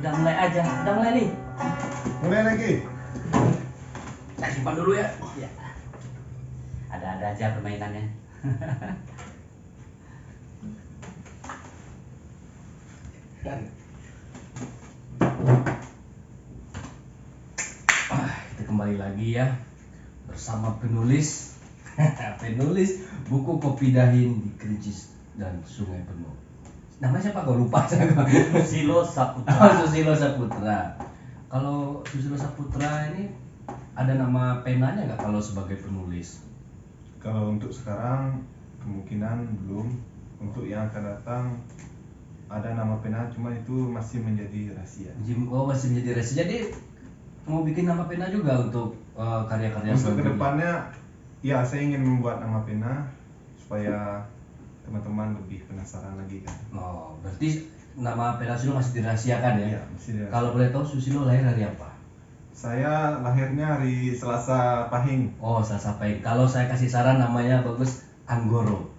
Udah mulai aja, udah mulai nih. Mulai lagi. Saya simpan dulu ya. Ya. Ada-ada aja permainannya. Kita kembali lagi ya bersama penulis penulis buku Kopi Dahin di Kerinci dan Sungai Penuh. Namanya siapa? Gue lupa. Susilo Saputra. Oh, Susilo Saputra. Kalau Susilo Saputra ini ada nama penanya nggak kalau sebagai penulis? Kalau untuk sekarang kemungkinan belum. Untuk yang akan datang ada nama pena, cuma itu masih menjadi rahasia. Oh, masih menjadi rahasia. Jadi mau bikin nama pena juga untuk karya-karya Untuk selanjutnya? kedepannya, ya saya ingin membuat nama pena supaya teman-teman lebih penasaran lagi kan. Oh, berarti nama pena Susilo masih dirahasiakan ya? Iya, masih dirahasiakan. Kalau boleh tahu Susilo lahir hari apa? Saya lahirnya hari Selasa Pahing. Oh, Selasa Pahing. Kalau saya kasih saran namanya bagus, Anggoro.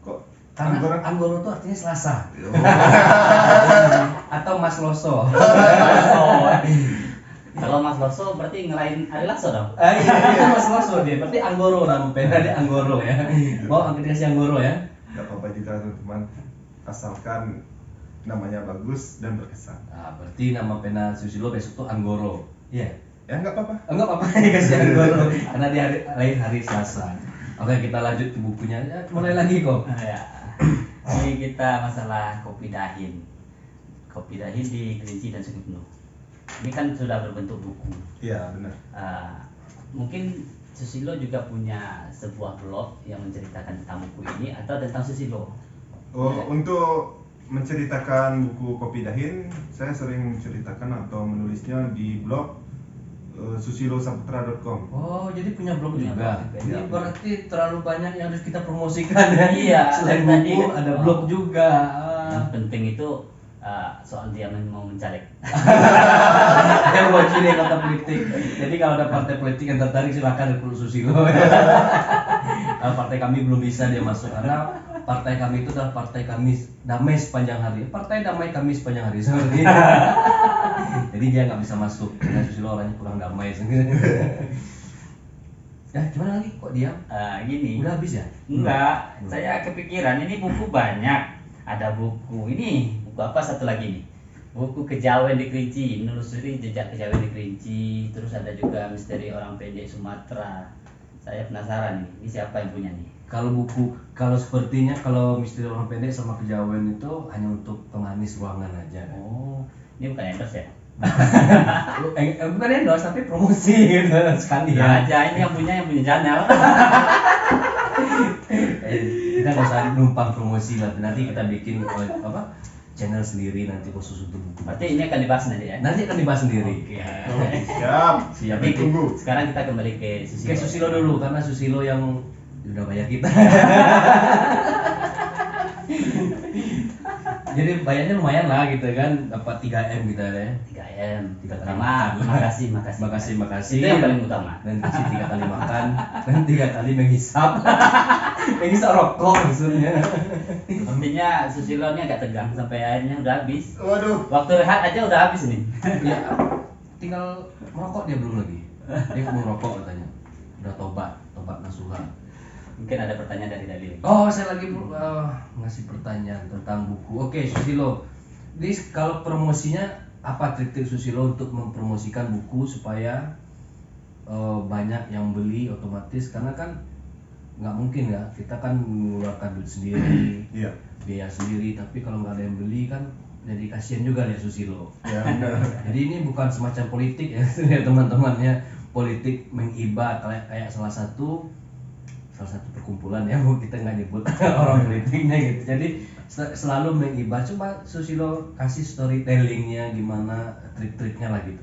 Kok Karena Anggoro? Anggoro itu artinya Selasa. Atau Mas Loso. Kalau Mas Loso berarti ngelain Ari Lasso dong. Iya, Mas Loso dia. Berarti Anggoro, nama pena dia Anggoro ya. Mau aplikasi Anggoro ya. Gak apa-apa juga teman-teman, asalkan namanya bagus dan berkesan. Nah, berarti nama pena Susilo besok tuh Anggoro. Iya. Ya nggak apa-apa. Enggak apa-apa dikasih Anggoro karena dia lahir hari Selasa. Oke, kita lanjut ke bukunya. Ya, mulai lagi kok. Ya. Ini kita masalah Kopi Dahin. Kopi Dahin di Kerinci dan Sungai Penuh. Ini kan sudah berbentuk buku. Iya benar. Mungkin Susilo juga punya sebuah blog yang menceritakan tentang buku ini atau tentang Susilo. Untuk menceritakan buku Kopi Dahin, saya sering menceritakan atau menulisnya di blog susilosaputra.com. Oh, jadi punya blog Punya juga. blog juga. Ini Iya. berarti terlalu banyak yang harus kita promosikan ya. Iya, Selain tadi buku kan. ada Oh. blog juga. Yang penting itu soal dia mau mencalek. Yang buat ciri kata politik. Jadi kalau ada partai politik yang tertarik silakan rekrut Susilo. Partai kami belum bisa dia masuk karena partai kami itu adalah partai kami damai sepanjang hari. Partai damai kami sepanjang hari seperti itu. Jadi dia nggak bisa masuk karena Susilo orangnya kurang damai. Ya gimana lagi kok diam? Gini. Udah habis ya? Enggak, Belum. saya kepikiran ini buku banyak. Ada buku ini, buku apa satu lagi nih? Buku Kejawen di Kerinci, menelusuri jejak kejawen di Kerinci. Terus ada juga misteri orang pendek Sumatera. Saya penasaran nih, ini siapa yang punya nih? Kalau sepertinya kalau misteri orang pendek sama kejawen itu hanya untuk pemanis ruangan aja. Oh, ini bukan endorse ya? Bukan endorse tapi promosi gitu sekali Ya ya. aja, ini yang punya channel. Kita nggak usah numpang promosi lah. Nanti kita bikin channel sendiri nanti khusus untuk buku. Berarti ini akan dibahas nanti ya? Nanti akan dibahas sendiri. Oke. Siap. Siap. Jadi, Tunggu. sekarang kita kembali ke Susilo. Oke, Susilo dulu karena Susilo yang udah bayar kita. Jadi bayarnya lumayan lah gitu kan, dapat 3M gitu ya. 3M. 3 kali Pertama, makan. Makasih. Itu yang paling utama. Dan kasih 3 kali makan dan 3 kali menghisap. Menghisap rokok maksudnya. Artinya Susilo ini agak tegang sampai akhirnya udah habis. Waduh. Waktu rehat aja udah habis nih. Ya, tinggal merokok dia belum lagi. Dia mau merokok katanya. Udah tobat nasuha. Mungkin ada pertanyaan dari Dalil. Oh, saya lagi ngasih pertanyaan tentang buku. Oke, Susilo. Jadi kalau promosinya apa trik-trik Susilo untuk mempromosikan buku supaya banyak yang beli otomatis karena kan nggak mungkin ya kita kan mengeluarkan duit sendiri, Iya. biaya sendiri. Tapi kalau nggak ada yang beli kan jadi kasihan juga ya Susilo. Ya benar. Jadi ini bukan semacam politik ya, ya teman-temannya politik menghibah kayak salah satu perkumpulan ya, bu kita nggak nyebut orang politiknya gitu. Jadi selalu menghibah. Coba Susilo kasih storytellingnya gimana, trik-triknya lah gitu.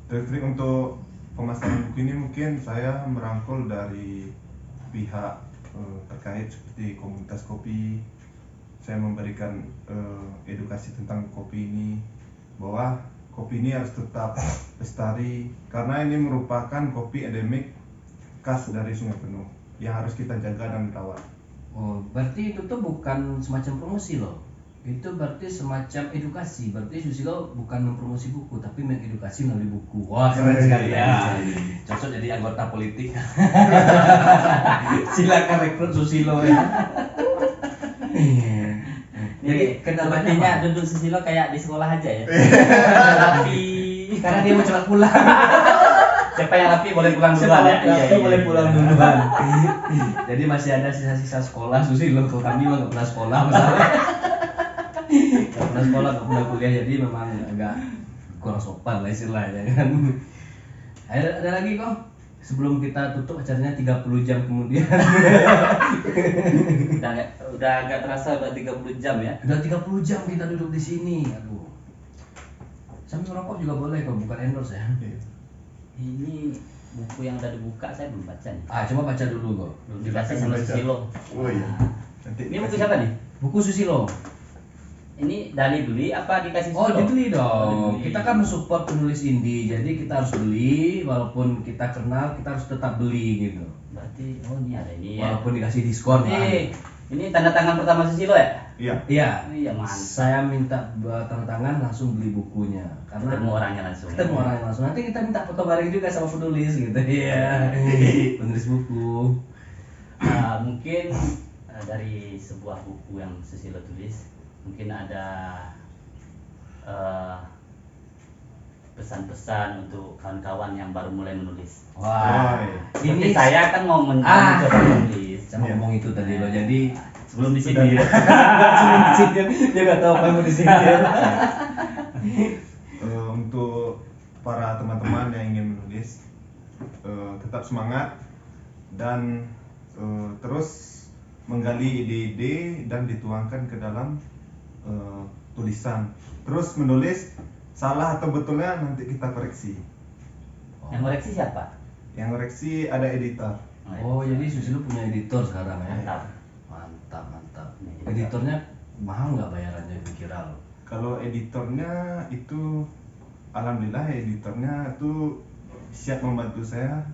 Trik-trik untuk pemasaran buku ini mungkin saya merangkul dari pihak terkait seperti komunitas kopi. Saya memberikan edukasi tentang kopi ini, bahwa kopi ini harus tetap lestari karena ini merupakan kopi endemik khas dari Sungai Penuh yang harus kita jaga dan rawat. Oh, berarti itu tuh bukan semacam promosi loh. Itu berarti semacam edukasi. Berarti Susilo bukan mempromosi buku, tapi mengedukasi melalui buku. Wah, keren sekali ya. Cocok jadi anggota politik. Silakan rekrut Susilo ya. Jadi kendalanya kendalanya apa? duduk Susilo kayak di sekolah aja ya. Rapi. Karena dia mau cepat pulang. Siapa yang rapi boleh pulang duluan ya. Iya, boleh pulang duluan. Jadi masih ada sisa-sisa sekolah Susilo. Kalau kami mah nggak pernah sekolah masalahnya. Nggak pernah sekolah, nggak pernah kuliah, jadi memang agak kurang sopan lah istilahnya kan. Ada lagi kok sebelum kita tutup acaranya 30 jam kemudian. Udah agak terasa udah 30 jam ya. Udah 30 jam kita duduk di sini. Aduh. Sambil merokok juga boleh kok, bukan endorse ya. Ini buku yang udah dibuka saya belum baca nih. Coba baca dulu kok. Belum dikasih sama Susilo. Oh iya. Nanti Ini buku siapa nih? Buku Susilo. Ini Dali beli apa dikasih Oh, Susilo? dibeli dong. Oh, dibeli. Kita kan mensupport penulis indie, jadi kita harus beli. Walaupun kita kenal, kita harus tetap beli gitu. Berarti ini ada ini ya. Walaupun dikasih diskon lah. Ini tanda tangan pertama Susilo ya? Iya. Iya. Iya, mantap. Saya minta tanda tangan langsung beli bukunya karena Ketemu orangnya langsung. ketemu orangnya langsung. Nanti kita minta foto bareng juga sama penulis gitu. Iya. Penulis buku. Mungkin dari sebuah buku yang Susilo tulis, mungkin ada pesan-pesan untuk kawan-kawan yang baru mulai menulis. Wah. Ini Ini saya kan mau mencoba menulis. saya mau ngomong itu tadi loh. Jadi Sebelum di sini Sudah. ya. sebelum disindir, dia nggak tahu apa yang mau disindir. Untuk para teman-teman yang ingin menulis, tetap semangat dan terus menggali ide-ide dan dituangkan ke dalam tulisan. Terus menulis, salah atau betulnya nanti kita koreksi. Yang koreksi siapa? Yang koreksi ada editor. Oh, jadi Susilo punya editor sekarang ya? Mantap. Mantap. Editornya mahal nggak bayarannya kira-kira lo? Kalau editornya itu, alhamdulillah editornya itu siap membantu saya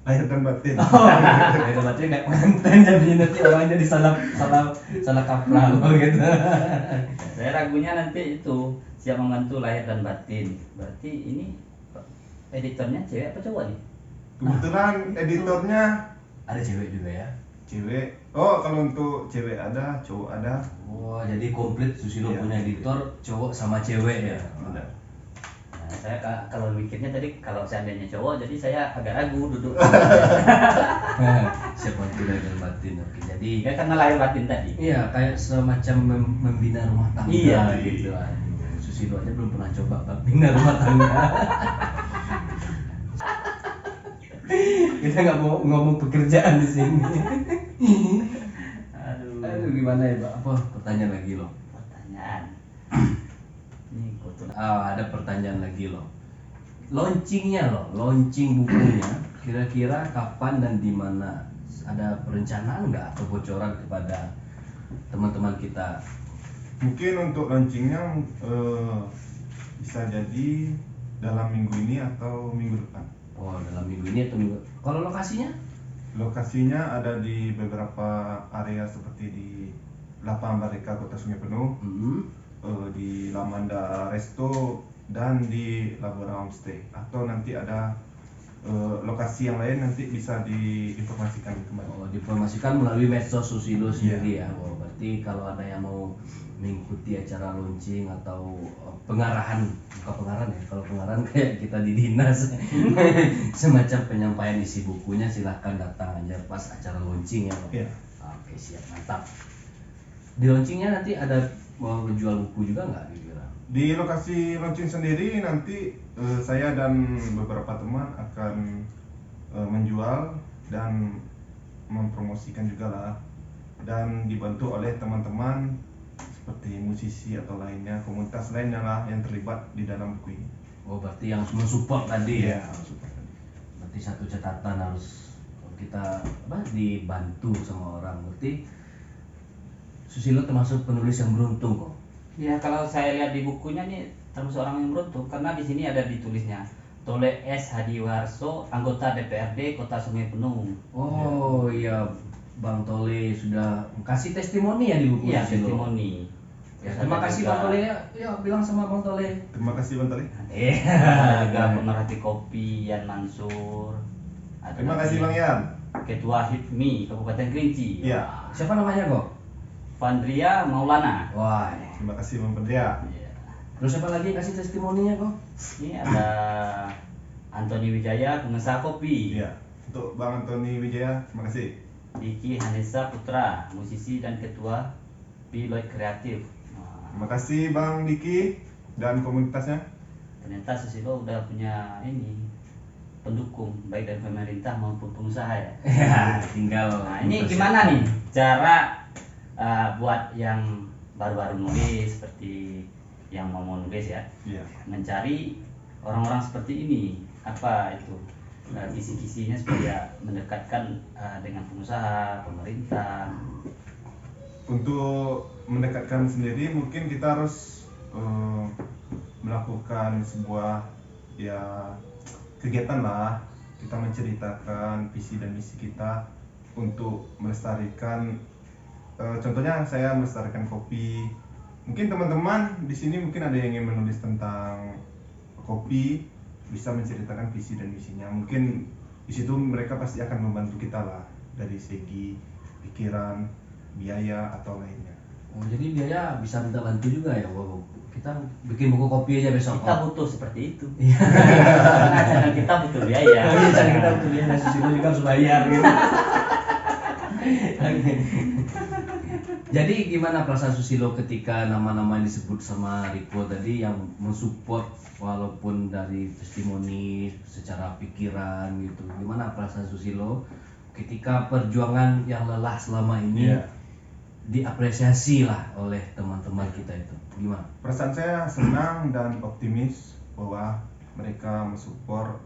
lahir dan batin. Ya berarti nggak konten jadi nanti orang jadi salah kaprah lo gitu. Saya ragunya nanti itu siap membantu lahir dan batin. Berarti ini editornya cewek apa cowok nih? Kebetulan editornya Ada cewek juga ya? cewek. Oh, kalau untuk cewek ada, cowok ada. Wah, jadi komplit Susilo Iya. punya editor cowok sama cewek ya? Benar. Nah, saya kalau mikirnya tadi kalau seandainya cowok, jadi saya agak ragu duduk. Siapa itu lahir dan batin? Oke, jadi Ya karena lahir batin tadi. iya kayak semacam membina rumah tangga Iya. gitu. Aduh, Susilo aja belum pernah coba bina rumah tangga. Kita nggak mau ngomong pekerjaan di sini. Aduh, gimana ya, Pak? Apa pertanyaan lagi loh? Pertanyaan. Ini kebetulan. Ada pertanyaan lagi loh. Launchingnya loh, launching bukunya. Kira-kira kapan dan di mana? Ada perencanaan nggak atau bocoran kepada teman-teman kita? Mungkin untuk launchingnya bisa jadi dalam minggu ini atau minggu depan. Oh, dalam minggu ini atau minggu? Kalau lokasinya? Lokasinya ada di beberapa area seperti di Lapangan Merdeka Kota Sungai Penuh, di Lamanda Resto, dan di Labora Homestay. Atau nanti ada lokasi yang lain nanti bisa diinformasikan kembali. Oh, diinformasikan melalui medsos Susilo sendiri Iya. ya. Oh, berarti kalau ada yang mau mengikuti acara launching atau pengarahan, bukan pengarahan ya, kalau pengarahan kayak kita di dinas, semacam penyampaian isi bukunya, silahkan datang aja pas acara launching ya, Pak. Iya. Oke, siap, mantap. Di launchingnya nanti ada mau jual buku juga nggak kira-kira? Di lokasi launching sendiri nanti saya dan beberapa teman akan menjual dan mempromosikan juga lah, dan dibantu oleh teman-teman seperti musisi atau lainnya, komunitas lainnya lah yang terlibat di dalam buku ini. Oh, berarti yang mensupport tadi ya? Iya, support. Berarti satu catatan harus kita dibantu sama orang. Berarti Susilo termasuk penulis yang beruntung kok. Ya kalau saya lihat di bukunya nih termasuk orang yang beruntung karena di sini ada ditulisnya Tole S Hadiwarso, anggota DPRD Kota Sungai Penuh. Oh iya, Bang Tole sudah kasih testimoni ya di buku Iya, Susilo. testimoni. Ya, Terus terima ada kasih juga- Bang Tole ya. Ya, bilang sama Bang Tole. Terima kasih Bang Tali. Ada juga pemerhati kopi Yan Mansur. Ada Terima lagi kasih Bang Yan. Ketua HIPMI Kabupaten Kerinci. Iya. Siapa namanya kok? Vandria Maulana. Wah. Terima kasih Bang Pendria. Iya. Terus siapa lagi yang kasih testimoninya kok? Ini ada Antoni Wijaya, pengusaha kopi. Iya. Untuk Bang Antoni Wijaya, terima kasih. Diki Hanesa Putra, musisi dan ketua Piloid Kreatif. Nah, Terima kasih Bang Diki dan komunitasnya. ternyata Susilo udah punya ini pendukung baik dari pemerintah maupun pengusaha ya. Ya, tinggal. Nah, ini gimana nih cara buat yang baru-baru nulis seperti yang mau nulis ya, Iya. mencari orang-orang seperti ini, apa itu kisi-kisinya supaya mendekatkan dengan pengusaha, pemerintah. Untuk mendekatkan sendiri mungkin kita harus melakukan sebuah ya kegiatan lah, kita menceritakan visi dan misi kita untuk melestarikan contohnya saya melestarikan kopi. Mungkin teman-teman di sini mungkin ada yang ingin menulis tentang kopi, bisa menceritakan visi dan misinya. Mungkin di situ mereka pasti akan membantu kita lah dari segi pikiran, biaya atau lainnya. Oh, jadi biaya bisa minta bantu juga ya. Wow. Kita bikin buku kopi aja besok. Kita butuh seperti itu. Iya. Karena channel kita butuh biaya. Iya, cara kita butuh biaya, Susilo juga harus bayar gitu. Jadi gimana perasaan Susilo ketika nama-nama yang disebut sama Riko tadi yang mensupport walaupun dari testimoni secara pikiran gitu. Gimana perasaan Susilo ketika perjuangan yang lelah selama ini Iya. diapresiasi lah oleh teman-teman kita itu. Gimana? Perasaan saya senang dan optimis bahwa mereka mensupport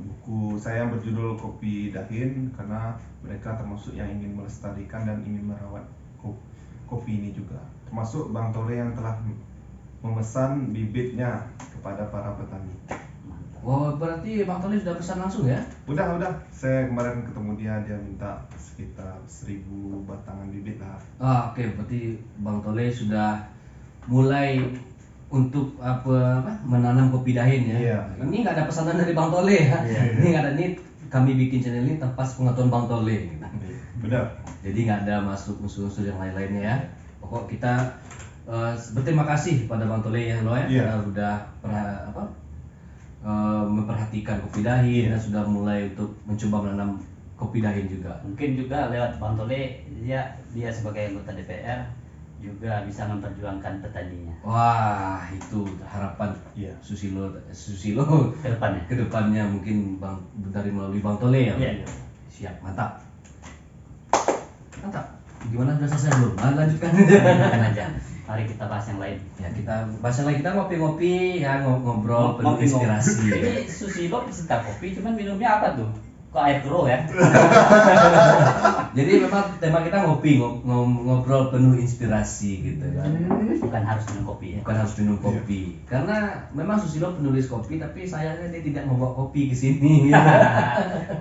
buku saya yang berjudul Kopi Dahin karena mereka termasuk yang ingin melestarikan dan ingin merawat kopi ini juga. Termasuk Bang Tole yang telah memesan bibitnya kepada para petani. Oh, berarti Bang Tony sudah pesan langsung ya? Udah. Saya kemarin ketemu dia minta sekitar 1000 batangan bibit lah. Ah, oke, berarti Bang Tole sudah mulai untuk apa menanam kopi dahin ya. Iya. Ini nggak ada pesanan dari Bang Tole ya. Iya. Ini nggak ada, nih kami bikin channel ini tanpa pengetahuan Bang Tole. Gitu. Benar. Jadi nggak ada masuk unsur-unsur yang lain-lainnya ya. Pokok kita berterima kasih pada Bang Tole ya, Iya. karena udah memperhatikan kopi dahin dan sudah mulai untuk mencoba menanam kopi dahin juga. Mungkin juga lewat Bang Tole dia sebagai anggota DPR juga bisa memperjuangkan petaninya Wah, itu harapan Iya. Susilo ke depannya. kedepannya mungkin dari melalui Bang Tole ya. Iya. Siap, mantap. Gimana, udah selesai belum? Lanjutkan. Lanjutkan aja. Mari kita bahas yang lain. Ya, kita bahas lagi, kita ngopi-ngopi ya, ngobrol penuh Ngopi-ngopi. inspirasi. Ini Susilo pecinta kopi, cuman minumnya apa tuh? Kok air keruh ya? Jadi memang tema kita ngopi, ngobrol penuh inspirasi gitu kan. Bukan harus minum kopi ya. Bukan harus minum kopi. Karena memang Susilo penulis kopi, tapi sayangnya dia tidak membawa kopi ke sini.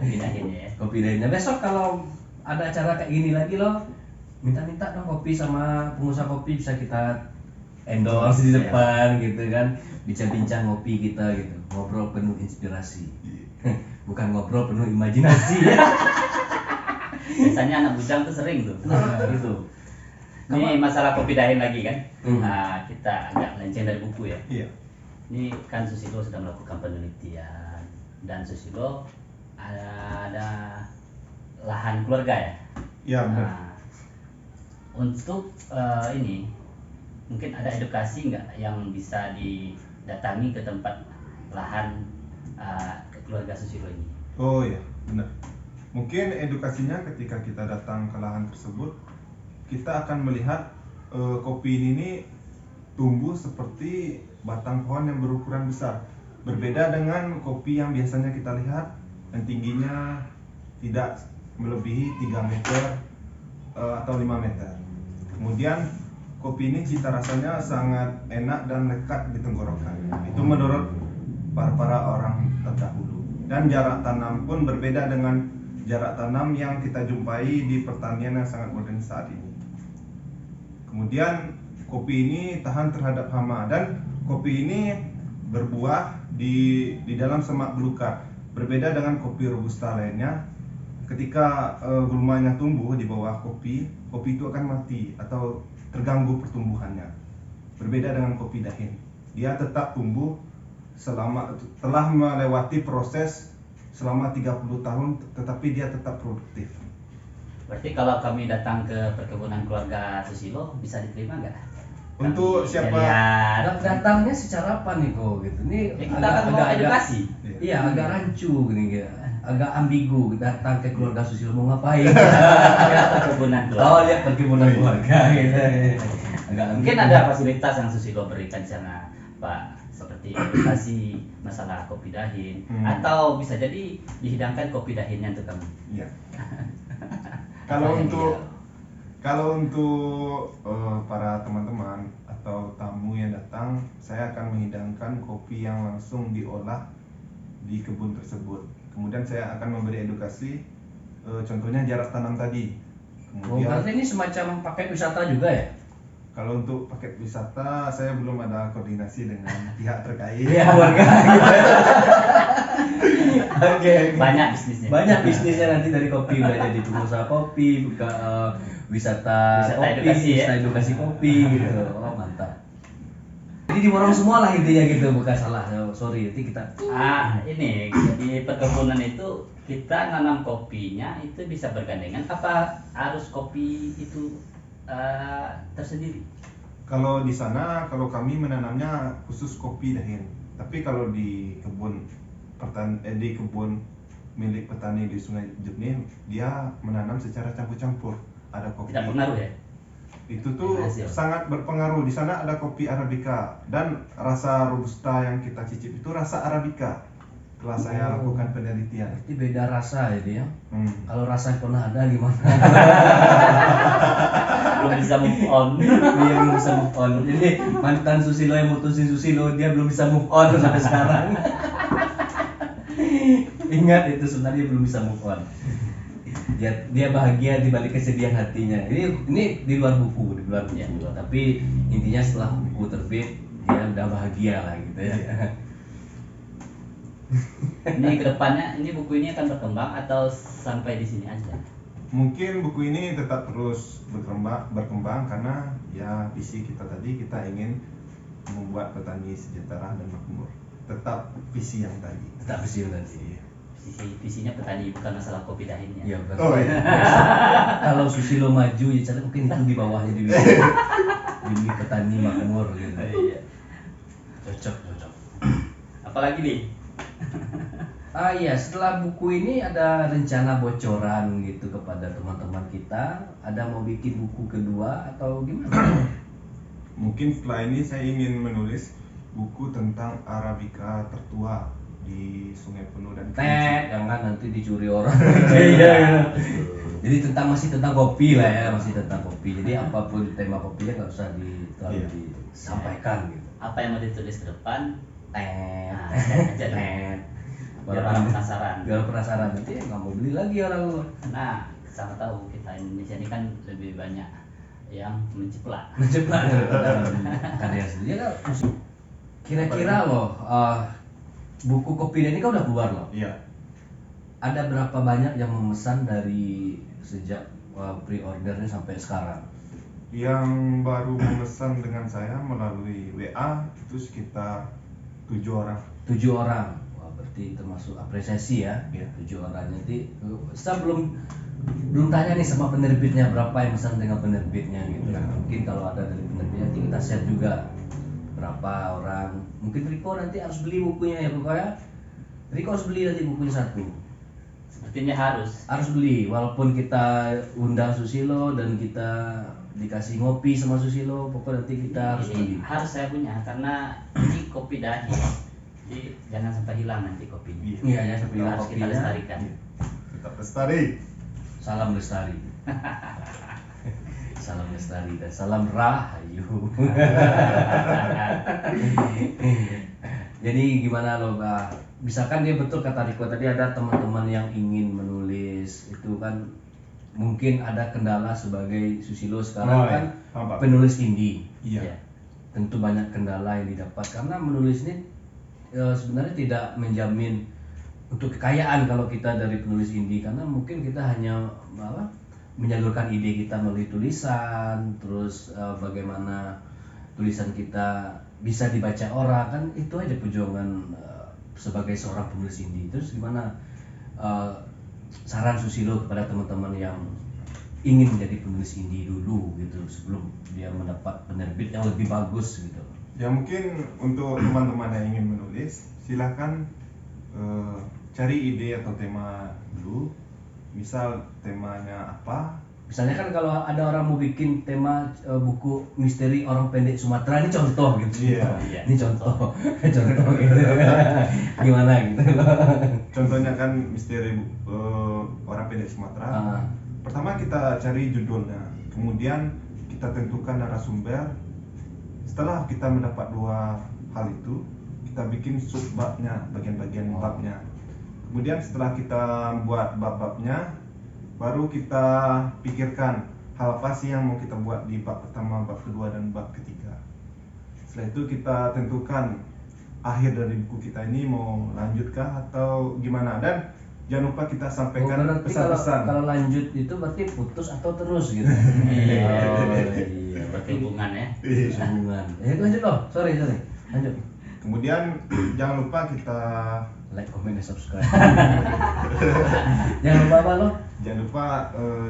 Pindahin ya. Kopi dahinnya besok kalau ada acara kayak gini lagi loh, minta dong kopi sama pengusaha kopi, bisa kita endorse di depan gitu kan, bincang-bincang ngopi kita gitu, ngobrol penuh inspirasi. Bukan ngobrol penuh imajinasi ya. Biasanya anak bujang tuh sering tuh. Gitu. Ini masalah kopi dahin lagi kan? Hmm. Nah, kita agak melenceng dari buku ya. Iya. Ini kan Susilo sudah melakukan penelitian dan Susilo ada lahan keluarga ya. Iya, benar. Nah, untuk ini mungkin ada edukasi nggak yang bisa didatangi ke tempat lahan keluarga Susilo ini? Oh iya, benar. Mungkin edukasinya ketika kita datang ke lahan tersebut, kita akan melihat kopi ini tumbuh seperti batang pohon yang berukuran besar. Berbeda dengan kopi yang biasanya kita lihat yang tingginya tidak melebihi 3 meter atau 5 meter. Kemudian kopi ini cita rasanya sangat enak dan lekat di tenggorokan. Itu menurut para orang terdahulu. Dan jarak tanam pun berbeda dengan jarak tanam yang kita jumpai di pertanian yang sangat modern saat ini. Kemudian kopi ini tahan terhadap hama, dan kopi ini berbuah di dalam semak belukar. Berbeda dengan kopi robusta lainnya, ketika gulmanya tumbuh di bawah kopi itu akan mati atau terganggu pertumbuhannya. Berbeda dengan kopi dahin, dia tetap tumbuh selama telah melewati proses selama 30 tahun, tetapi dia tetap produktif. Berarti kalau kami datang ke perkebunan keluarga Susilo bisa diterima nggak? Untuk Kami siapa? lihat. Datangnya secara apa nih kok gitu? Ini Ya, kita akan mau edukasi. Iya, agak rancu gini gitu. Agak ambigu datang ke keluarga Susilo mau ngapain? Lihat perkebunan keluarga. Oh, lihat perkebunan keluarga gitu. Agak Mungkin ada fasilitas yang Susilo berikan di sana, Pak, seperti edukasi masalah kopi dahin, atau bisa jadi dihidangkan kopi dahinnya untuk kami. Iya. Kalau Apa yang untuk dia- Kalau untuk para teman-teman atau tamu yang datang, saya akan menghidangkan kopi yang langsung diolah di kebun tersebut. Kemudian saya akan memberi edukasi, contohnya jarak tanam tadi. Oh, Kemudian berarti ini semacam paket wisata juga ya? kalau untuk paket wisata, saya belum ada koordinasi dengan pihak terkait. Iya, keluarga. Oke. Banyak bisnisnya. Banyak bisnisnya nanti dari kopi, udah jadi pengusaha kopi, buka wisata Wisata kopi, edukasi, ya? wisata edukasi kopi gitu. Oh, mantap. Jadi diborong semua lah intinya gitu, bukan salah. Oh, sorry, nanti kita Ini di perkebunan itu kita nanam kopinya itu bisa bergandengan apa harus kopi itu tersendiri? Kalau di sana, kalau kami menanamnya khusus kopi dahin. Tapi kalau di kebun di kebun milik petani di Sungai Jernih, dia menanam secara campur-campur. Ada kopi. Tidak pengaruh ya? Itu tuh Hasil. sangat berpengaruh. Di sana ada kopi arabica dan rasa robusta yang kita cicip itu rasa arabica. Setelah saya Oh. lakukan penelitian. berarti beda rasa ini ya. Hmm. Kalau rasa yang pernah ada gimana? Belum bisa move on. Dia belum bisa move on. Jadi mantan Susilo yang mutusin Susilo, dia belum bisa move on sampai sekarang. Ingat itu sebenarnya dia belum bisa move on. Dia bahagia di balik kesedihan hatinya. Ini di luar buku, Ya. Tapi intinya setelah buku terbit dia udah bahagia lah gitu ya. Ini kedepannya ini buku ini akan berkembang atau sampai di sini aja? Mungkin buku ini tetap terus berkembang karena ya visi kita tadi, kita ingin membuat petani sejahtera dan makmur. Tetap visi yang tadi. Tetap visi nanti. Visinya petani bukan masalah kopi dahinnya. Iya, betul. Oh iya. Kalau Susilo maju ya cara mungkin itu di bawahnya di demi petani makmur gitu. Iya. Cocok. Apalagi nih? Iya, setelah buku ini ada rencana bocoran gitu kepada teman-teman kita, ada mau bikin buku kedua atau gimana? Mungkin setelah ini saya ingin menulis buku tentang Arabica tertua di Sungai Penuh dan Kerinci. Jangan nanti dicuri orang. Iya. Jadi masih tentang kopi lah ya, masih tentang kopi. Jadi apapun tema kopinya nggak usah terlalu Iya. disampaikan gitu. Apa yang mau ditulis ke depan? Tet, Nah, aja deh. tet. Biar orang penasaran. Biar penasaran nanti nggak mau beli lagi orang. Nah, sama tahu kita Indonesia ini kan lebih banyak yang menceplak. Menceplak karya sendiri kan. Kira-kira loh, buku kopi ini kan udah keluar loh. Iya. Ada berapa banyak yang memesan dari sejak pre-ordernya sampai sekarang? Yang baru memesan dengan saya melalui WA itu sekitar 7 orang. 7 orang. Wah, berarti termasuk apresiasi ya. Iya. 7 orang. Nanti saya belum tanya nih sama penerbitnya berapa yang pesan dengan penerbitnya gitu. Ya. Mungkin kalau ada dari penerbitnya nanti kita share juga berapa orang. Mungkin Riko nanti harus beli bukunya ya pokoknya. Riko harus beli nanti bukunya satu. Sepertinya harus. Harus beli walaupun kita undang Susilo dan kita dikasih ngopi sama Susilo, pokoknya nanti kita harus beli. Ini harus saya punya karena ini kopi dahi. Jadi jangan sampai hilang nanti kopinya. Iya ya, sampai hilang Harus kita kopinya. lestarikan. Tetap lestari. Salam lestari. Salam lestari dan salam rahayu. Jadi gimana loh, Misalkan dia betul kata Riko tadi ada teman-teman yang ingin menulis itu kan mungkin ada kendala sebagai Susilo sekarang Oh, kan iya. Paham, Pak. penulis indie. Iya. Ya. Tentu banyak kendala yang didapat karena menulis ini sebenarnya tidak menjamin untuk kekayaan kalau kita dari penulis indie, karena mungkin kita hanya menyalurkan ide kita melalui tulisan, terus bagaimana tulisan kita bisa dibaca orang, kan itu aja perjuangan sebagai seorang penulis indie. Terus gimana saran Susilo kepada teman-teman yang ingin menjadi penulis indie dulu gitu sebelum dia mendapat penerbit yang lebih bagus gitu? Ya mungkin untuk teman-teman yang ingin menulis, silahkan cari ide atau tema dulu. Misal temanya apa? Misalnya kan kalau ada orang mau bikin tema buku misteri orang pendek Sumatera, ini contoh gitu. Iya. Ini contoh, contoh gitu. Gimana gitu? Contohnya kan misteri orang pendek Sumatera. Ah. Pertama kita cari judulnya, kemudian kita tentukan narasumber. Setelah kita mendapat dua hal itu, kita bikin subbabnya, bagian-bagian babnya. Kemudian setelah kita buat bab-babnya, baru kita pikirkan hal apa sih yang mau kita buat di bab pertama, bab kedua, dan bab ketiga. Setelah itu kita tentukan akhir dari buku kita ini mau lanjutkah atau gimana, dan jangan lupa kita sampaikan Berarti pesan-pesan. kalau lanjut itu berarti putus atau terus gitu? Iya. Oh, iya. Berarti hubungan ya. Hubungan. Lanjut loh, sorry. Lanjut. Kemudian jangan lupa kita Like, comment, dan subscribe. Jangan lupa apa lo? jangan lupa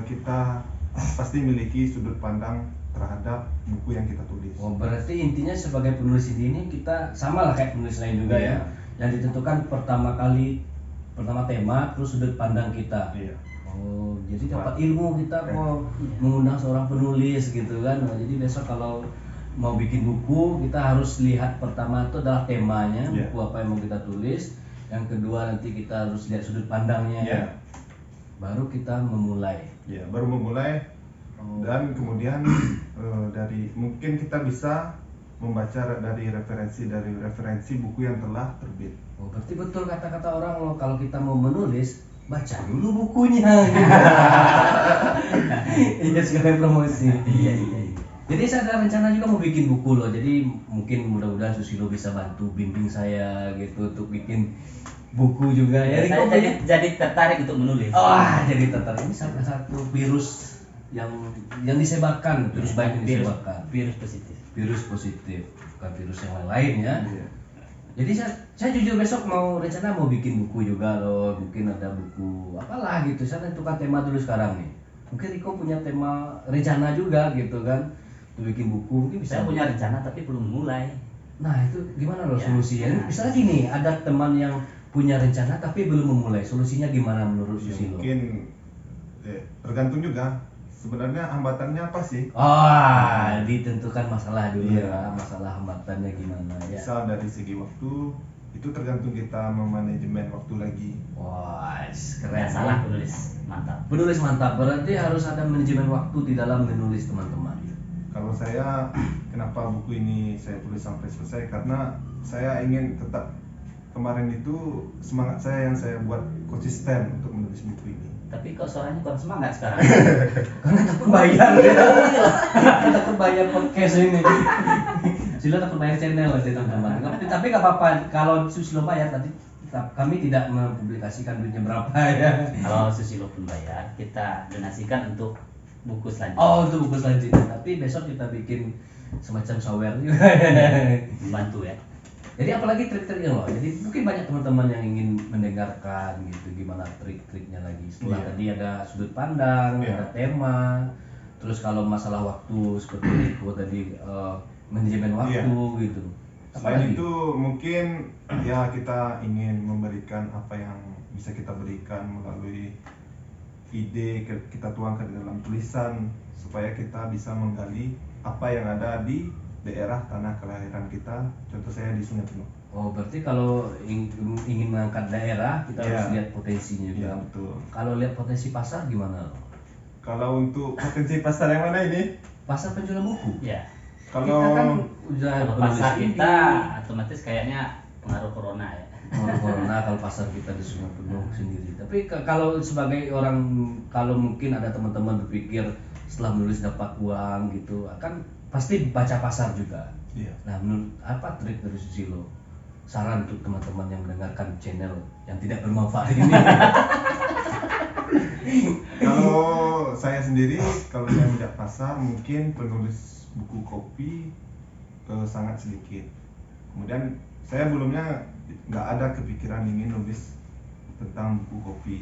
kita pasti memiliki sudut pandang terhadap buku yang kita tulis. Oh, berarti intinya sebagai penulis ini kita sama lah kayak penulis lain juga Iya. ya. Yang ditentukan pertama tema, terus sudut pandang kita. Iya. Oh, jadi dapat ilmu kita mau mengundang seorang penulis gitu kan. Nah, jadi besok kalau mau bikin buku, kita harus lihat pertama itu adalah temanya, Iya. buku apa yang mau kita tulis. Yang kedua nanti kita harus lihat sudut pandangnya ya. Iya. Baru kita memulai. Ya, baru memulai. Oh. Dan kemudian dari mungkin kita bisa membaca dari referensi buku yang telah terbit. Oh, berarti betul kata-kata orang loh, kalau kita mau menulis, baca dulu bukunya. Iya, sekalian promosi. Iya. Jadi saya ada rencana juga mau bikin buku loh. Jadi mungkin mudah-mudahan Susilo bisa bantu bimbing saya gitu untuk bikin buku juga ya. Saya Riko, jadi tertarik untuk menulis. jadi tertarik. Ini salah satu virus yang disebarkan, virus baik yang disebarkan. Virus positif. Virus positif, bukan virus yang lain ya. Iya. Jadi saya jujur besok mau rencana mau bikin buku juga loh, mungkin ada buku apalah gitu. Saya tentukan tema dulu sekarang nih. Mungkin Riko punya tema rencana juga gitu kan, untuk bikin buku mungkin bisa. Saya punya rencana tapi belum mulai. Nah itu gimana loh Ya. solusinya? Misalnya gini, ada teman yang punya rencana tapi belum memulai, solusinya gimana menurut Ya, Susilo? mungkin tergantung juga sebenarnya hambatannya apa sih. Ditentukan masalah dulu Iya. ya, masalah hambatannya gimana ya. Misal dari segi waktu, itu tergantung kita memanajemen waktu lagi. Wah, Tidak keren. salah penulis. Mantap. Penulis mantap, berarti harus ada manajemen waktu di dalam menulis teman-teman. Kalau saya, kenapa buku ini saya tulis sampai selesai, karena saya ingin tetap, kemarin itu semangat saya yang saya buat konsisten untuk menulis buku ini. Tapi kok suaranya kurang semangat sekarang? Karena takut bayar takut bayar podcast ini. Silo takut bayar channel aja teman-teman. Tapi nggak apa-apa, kalau Susilo bayar tadi kami tidak mempublikasikan duitnya berapa ya. Kalau Susilo pun bayar, kita donasikan untuk buku selanjutnya. Oh, untuk buku selanjutnya. Tapi besok kita bikin semacam sawer juga. Membantu ya. Jadi apalagi trik-triknya loh. Jadi mungkin banyak teman-teman yang ingin mendengarkan gitu gimana trik-triknya lagi. Setelah Iya. tadi ada sudut pandang, Iya. ada tema. Terus kalau masalah waktu seperti Riko tadi manajemen waktu gitu. Selain Apalagi? itu mungkin ya kita ingin memberikan apa yang bisa kita berikan melalui ide kita tuangkan di dalam tulisan supaya kita bisa menggali apa yang ada di daerah tanah kelahiran kita, contoh saya di Sungai Penuh. Oh, berarti kalau ingin mengangkat daerah kita Iya. harus lihat potensinya juga. Iya, betul. Kalau lihat potensi pasar gimana? Kalau untuk potensi pasar yang mana ini? Pasar penjualan buku. Ya. Kalau Kita kan udah Kalau penulis pasar ini. kita otomatis kayaknya pengaruh corona ya. Corona kalau pasar kita di Sungai Penuh sendiri. Tapi kalau sebagai orang, kalau mungkin ada teman-teman berpikir setelah menulis dapat uang gitu, akan pasti baca pasar juga. Iya. Nah, menurut apa trik dari Susilo? Saran untuk teman-teman yang mendengarkan channel yang tidak bermanfaat ini. Kalau saya sendiri, kalau saya melihat pasar, mungkin penulis buku kopi sangat sedikit. Kemudian saya sebelumnya nggak ada kepikiran ingin nulis tentang buku kopi.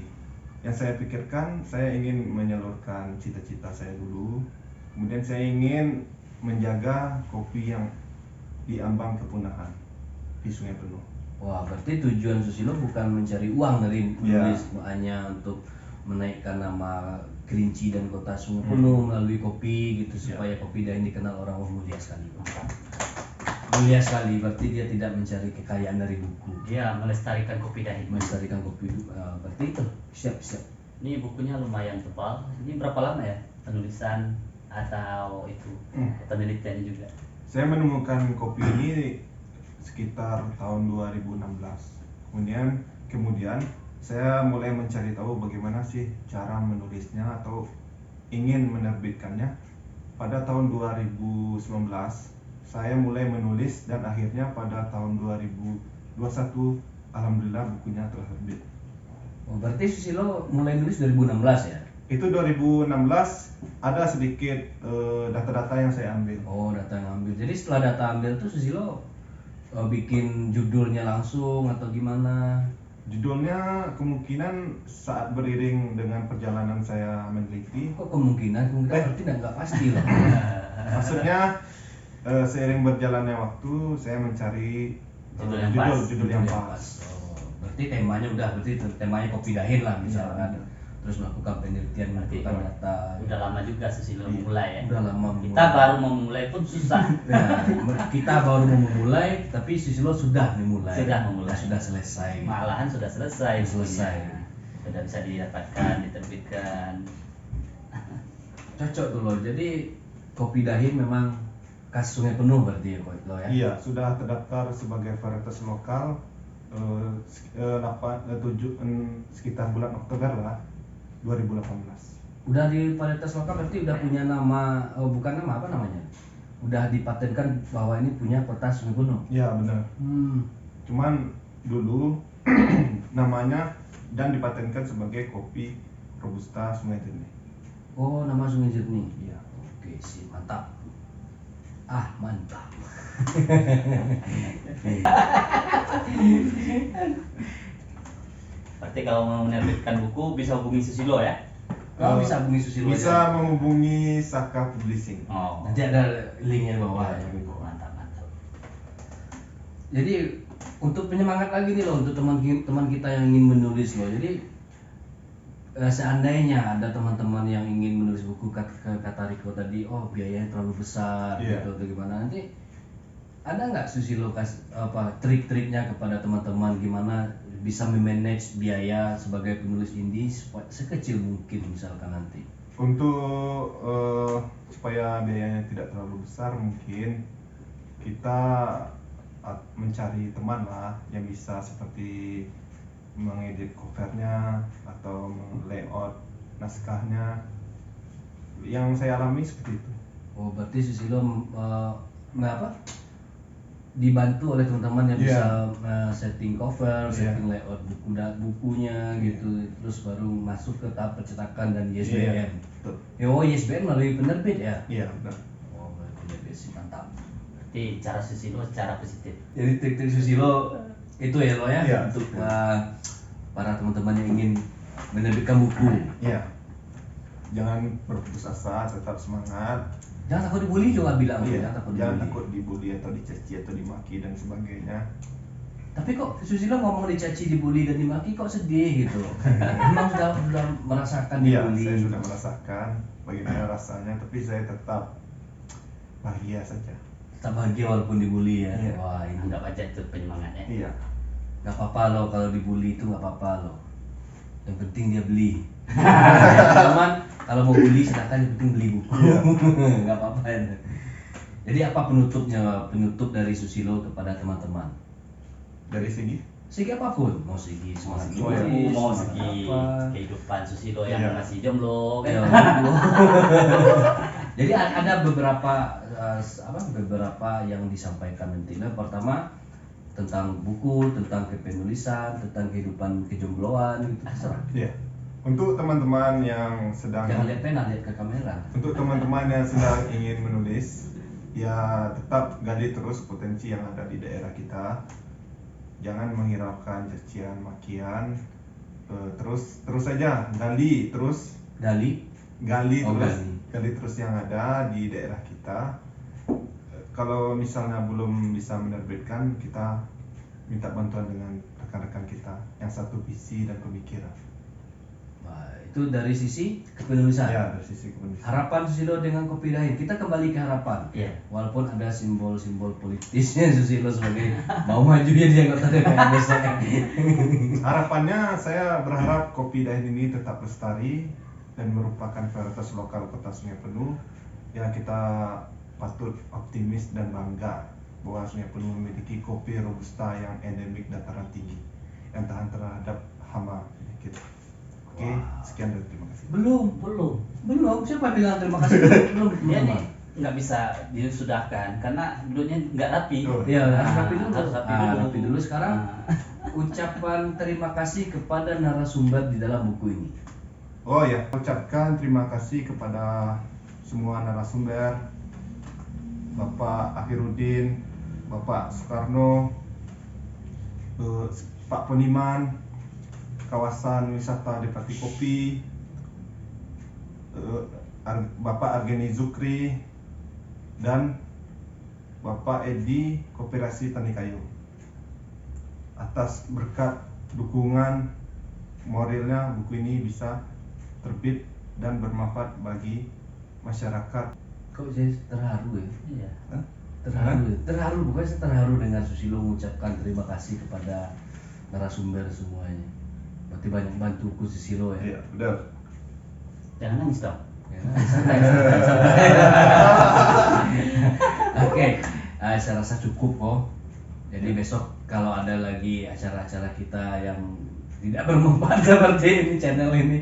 Yang saya pikirkan, saya ingin menyalurkan cita-cita saya dulu. Kemudian saya ingin menjaga kopi yang diambang kepunahan di Sungai Penuh. Wah, berarti tujuan Susilo bukan mencari uang dari menulis, hanya untuk menaikkan nama Kerinci dan kota Sungai Penuh melalui kopi gitu, supaya kopi Dahin dikenal orang. Oh, mulia sekali. Mulia sekali, berarti dia tidak mencari kekayaan dari buku. Dia melestarikan kopi Dahin. Melestarikan kopi, berarti itu siap. Ini bukunya lumayan tebal. Ini berapa lama ya penulisan atau itu penelitiannya juga? Saya menemukan kopi ini sekitar tahun 2016. Kemudian saya mulai mencari tahu bagaimana sih cara menulisnya atau ingin menerbitkannya. Pada tahun 2019 saya mulai menulis dan akhirnya pada tahun 2021 alhamdulillah bukunya telah terbit. Oh, berarti Susilo mulai nulis 2016 ya? Itu 2016 ada sedikit data-data yang saya ambil. Oh, data yang ambil. Jadi setelah data ambil tuh Susilo bikin judulnya langsung atau gimana? Judulnya kemungkinan saat beriring dengan perjalanan saya meneliti. Kok kemungkinan berarti nggak pasti loh. Maksudnya seiring berjalannya waktu saya mencari Judul yang pas. Oh, berarti temanya kopi Dahin lah misalkan. Terus melakukan penelitian, melakukan data. Udah lama juga Susilo memulai ya. Udah lama. Kita baru memulai pun susah. Nah, kita baru mau memulai, tapi Susilo sudah memulai. Sudah selesai. Malahan sudah selesai. Selesai. Sudah bisa didapatkan, diterbitkan. Cocok tuh loh. Jadi kopi Dahin memang khas Sungai Penuh berarti ya lo ya? Iya, sudah terdaftar sebagai varietas lokal sekitar bulan Oktober lah 2018. Udah di varietas lokal berarti udah punya nama, bukan nama, apa namanya? Udah dipatenkan bahwa ini punya kota Sungai Penuh. Iya benar. Cuman dulu namanya dan dipatenkan sebagai kopi Robusta Sungai Jernih. Oh, nama Sungai Jernih. Iya. Oke, sih, mantap. Mantap. Berarti kalau mau menerbitkan buku bisa hubungi Susilo ya? Bisa hubungi Susilo Bisa aja. menghubungi Saka Publishing. Oh, Nanti ada linknya di bawah ya. mantap. Jadi untuk penyemangat lagi nih loh, untuk teman kita yang ingin menulis loh. Jadi seandainya ada teman-teman yang ingin menulis buku kata Riko tadi, oh biayanya terlalu besar gitu atau gimana, nanti ada nggak Susilo trik-triknya kepada teman-teman gimana bisa memanage biaya sebagai penulis indie sekecil mungkin misalkan nanti? Untuk supaya biayanya tidak terlalu besar, mungkin kita mencari teman lah yang bisa seperti mengedit covernya atau layout naskahnya. Yang saya alami seperti itu. Oh, berarti Susilo dibantu oleh teman-teman yang bisa setting cover, setting layout bukunya gitu, terus baru masuk ke tahap percetakan dan ISBN. Betul. Oh, ISBN melalui penerbit ya? Iya benar. Oh, penerbit sih mantap. Berarti cara Susilo secara positif. Jadi trik-trik Susilo itu ya lo ya, Iya, untuk para teman-teman yang ingin menerbitkan buku. Iya. Jangan berputus asa, tetap semangat. Jangan takut dibully juga bilang. Iya. Jangan Jangan takut takut dibully atau dicaci atau dimaki dan sebagainya. Tapi kok Susilo ngomong dicaci, dibully dan dimaki kok sedih gitu. Memang sudah merasakan Iya, dibully. saya sudah merasakan bagaimana rasanya, tapi saya tetap bahagia saja. Tak bahagia walaupun dibully ya. Iya. Wah, ini Anggap aja itu penyemangatnya. Iya. nggak apa-apa loh kalau dibully itu nggak apa-apa loh. Yang penting dia beli. Teman kalau mau bully silakan, yang penting beli buku. Nggak apa-apa ya. Jadi apa penutup dari Susilo kepada teman-teman? dari segi Segi apapun, mau segi semangat Oh, ya. nulis, mau semangat segi apa. kehidupan Susilo yang Iya. masih jomblo kan. Ya, jadi ada beberapa yang disampaikan nanti. Nah, pertama tentang buku, tentang kepenulisan, tentang kehidupan kejombloan gitu terserah. ya. Untuk teman-teman yang sedang Jangan lihat pena, lihat ke kamera. Untuk teman-teman yang sedang ingin menulis, ya tetap gali terus potensi yang ada di daerah kita. Jangan menghiraukan cacian makian. Terus saja gali terus Gali, Oh, gali terus yang ada di daerah kita. Kalau misalnya belum bisa menerbitkan, kita minta bantuan dengan rekan-rekan kita yang satu visi dan pemikiran. nah, itu dari sisi kepenulisan. Ya, dari sisi kepenulisan. Harapan Susilo dengan Kopi Dahin, kita kembali ke harapan. Iya. Walaupun ada simbol-simbol politisnya Susilo sebagai mau maju jadi anggota DPR besok. Harapannya saya berharap Kopi Dahin ini tetap lestari dan merupakan varietas lokal kota Sungai Penuh. Ya, kita patut optimis dan bangga bahwa Sungai Penuh memiliki kopi robusta yang endemik dataran tinggi yang tahan terhadap hama penyakit. Oke, Wow. sekian dan terima kasih. Belum. Siapa bilang terima kasih? Belum. Dia nih nggak bisa disudahkan karena dulunya nggak rapi. Oh. Iya, harus Nah, rapi dulu. harus rapi Ah, dulu. rapi dulu. Sekarang ucapan terima kasih kepada narasumber di dalam buku ini. Oh ya, ucapkan terima kasih kepada semua narasumber, Bapak Akhirudin, Bapak Soekarno, Pak Poniman, kawasan wisata Depati Kopi, Bapak Argeni Zukri, dan Bapak Edi Koperasi Tani Kayu. Atas berkat dukungan moralnya, buku ini bisa terbit dan bermanfaat bagi masyarakat. Kok saya terharu ya? Iya. Terharu, bukan saya terharu dengan Susilo mengucapkan terima kasih kepada narasumber semuanya. Berarti banyak bantuku Susilo ya. Iya, benar. Jangan nangis dong. Ya, santai. Oke, saya rasa cukup kok. Jadi besok kalau ada lagi acara-acara kita yang tidak bermanfaat seperti ini channel ini,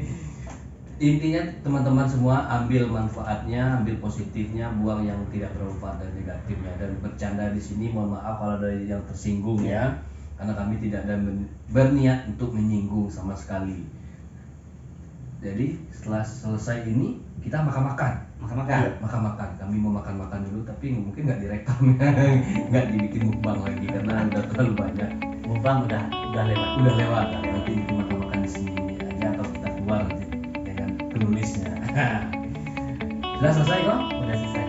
intinya teman-teman semua ambil manfaatnya, ambil positifnya, buang yang tidak bermanfaat dan negatifnya. Dan bercanda di sini, mohon maaf kalau ada yang tersinggung ya, karena kami tidak ada berniat untuk menyinggung sama sekali. Jadi setelah selesai ini kita makan-makan. Makan-makan. Kami mau makan-makan dulu, tapi mungkin nggak direkam, nggak dibikin mukbang lagi karena udah terlalu banyak. Mubang udah lewat. Udah lewat. Nanti bikin makan-makan di sini aja atau kita keluar nanti dengan penulisnya. Sudah selesai kok? Udah selesai.